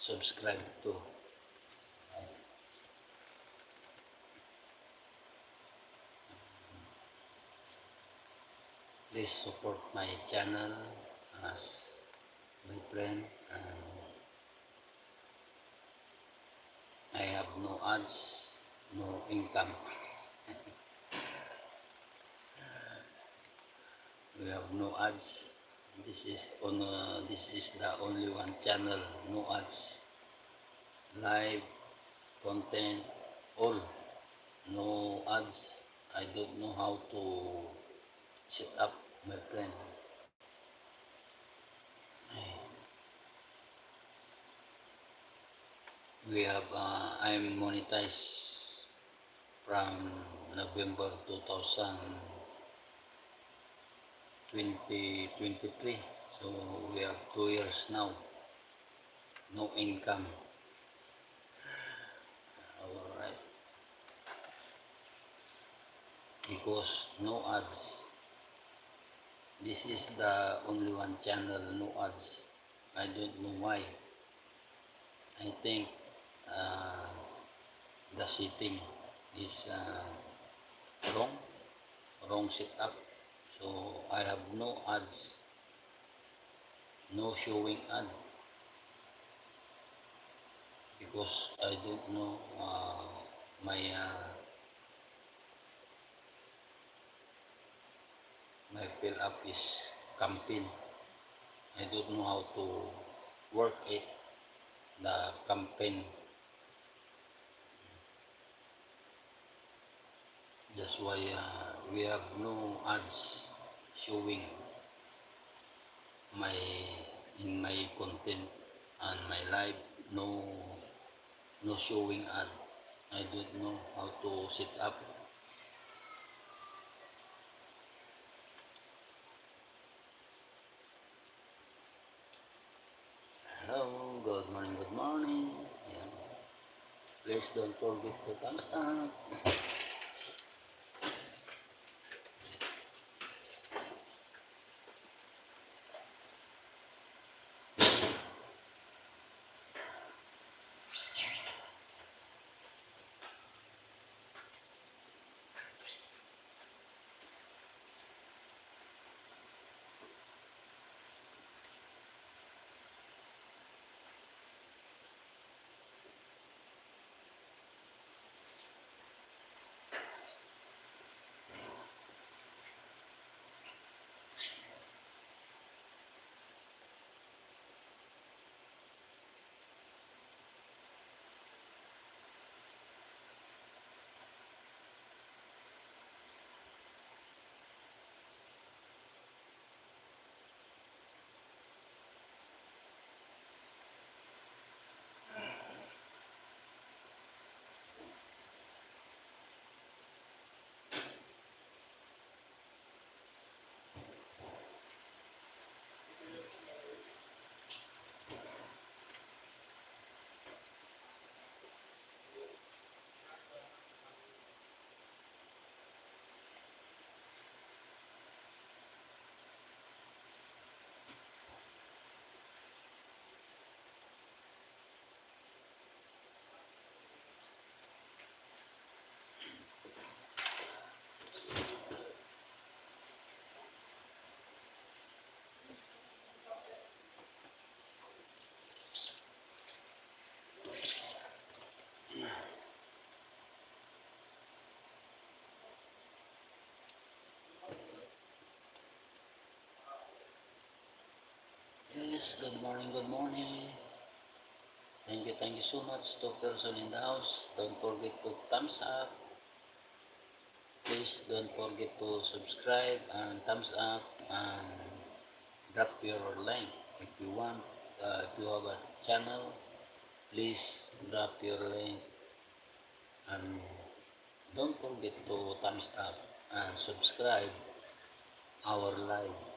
subscribe to. Please support my channel as my friend, and I have no ads, no income. We have no ads. This is the only one channel, no ads, live content, all no ads. I don't know how to set up, my friend. I'm monetized from November 2023. So we have 2 years now, no income. Alright. Because no ads. This is the only one channel, no ads. I don't know why. I think uh, the setting is wrong setup. So I have no ads, no showing ad, because I don't know my fill up is campaign. I don't know how to work it, the campaign. That's why we have no ads showing in my content and my live. No showing ad. I don't know how to set up. Hello, good morning, good morning. Yeah. Please don't forget to thumbs up. Yes, good morning, good morning. Thank you so much to person in the house. Don't forget to thumbs up. Please don't forget to subscribe and thumbs up, and drop your link if you want. If you have a channel, please drop your link, and don't forget to thumbs up and subscribe our live.